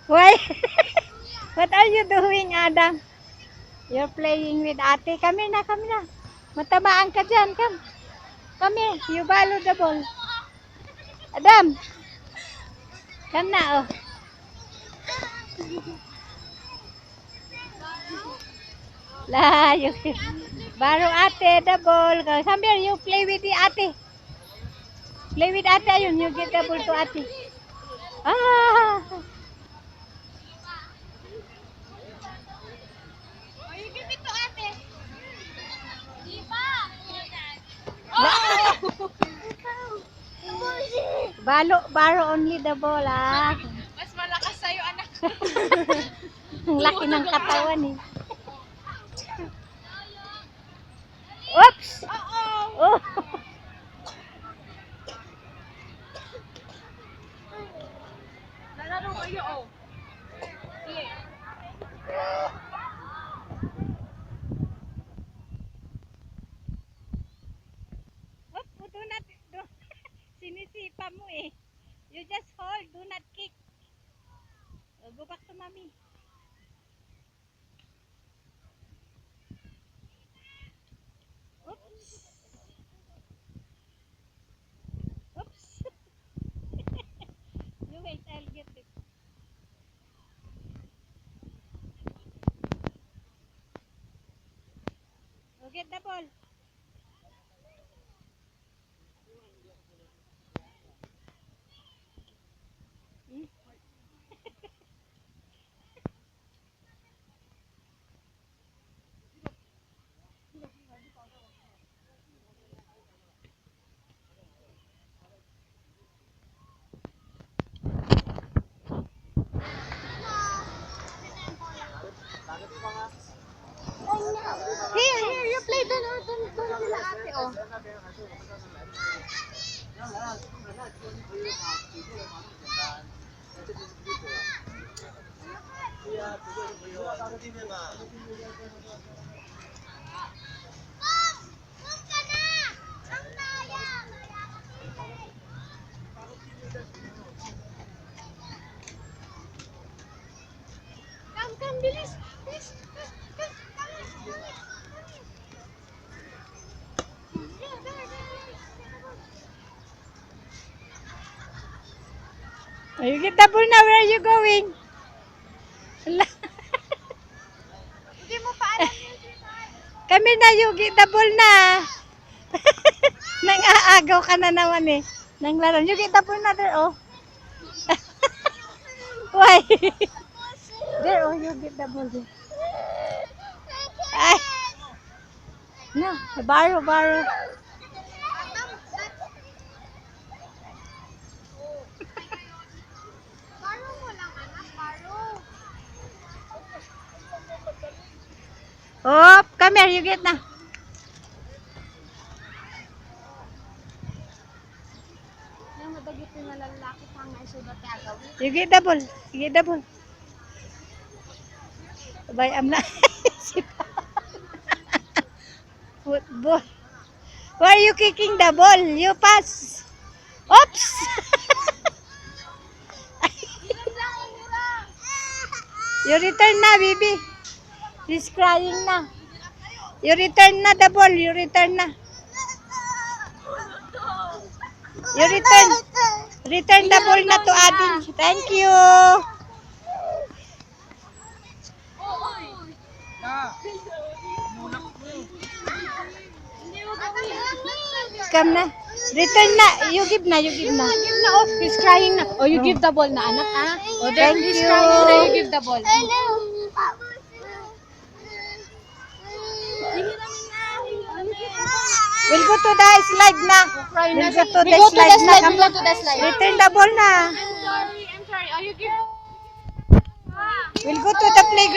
Why? What are you doing, Adam? You're playing with ate. Come here na, come na. Matamaan ka dyan, come. Come here, you follow the ball. Adam, come na, oh. La, you borrow ate the ball. Come here, you play with the ate. Play with ate, ayun, you get the ball to ate. Ah! You give it to ate. Diba? Borrow only the ball, ah. Mas malakas sa'yo, anak. Ang laki ng katawan, eh. Oops! Oh! Lalaro kayo, oh. Sige. Do not, sinisipa mo eh. You just hold, do not kick. Go back to mommy. Oops. Oops. You wait, I'll get it. Go get the ball. Here, you play doon sila ate, oh. Come, bilis. Bilis. You get the ball now. Where are you going? Ala. Hindi mo pa alam yun. Kami na, you get the ball na. Nang aagaw ka na naman eh. Nang laro. You get the ball na there, oh. Why? There, oh, you get the ball there. Ay. No, borrow. Baro mo lang, anak. Baro. Oh, come here, you get na. Yung madagit yung lalaki pa nga isulat na agawin. You get the ball. You get the ball. Bye, I'm not. Football. Why are you kicking the ball? You pass. Oops. You return na, baby. He's crying na. You return na the ball. You return na. You return. Return the ball na to Adin. Thank you. Come na. Return na. You give na. Give na, oh. He's crying na. Oh, you give the ball na, anak, ah. Oh, there, Thank he's you. crying na. You give the ball. We'll go to the slide na. We'll go to We the go to the slide na. slide. We Come go na. to the slide. Return the ball na. I'm sorry. Oh, you give. We'll go to the playground.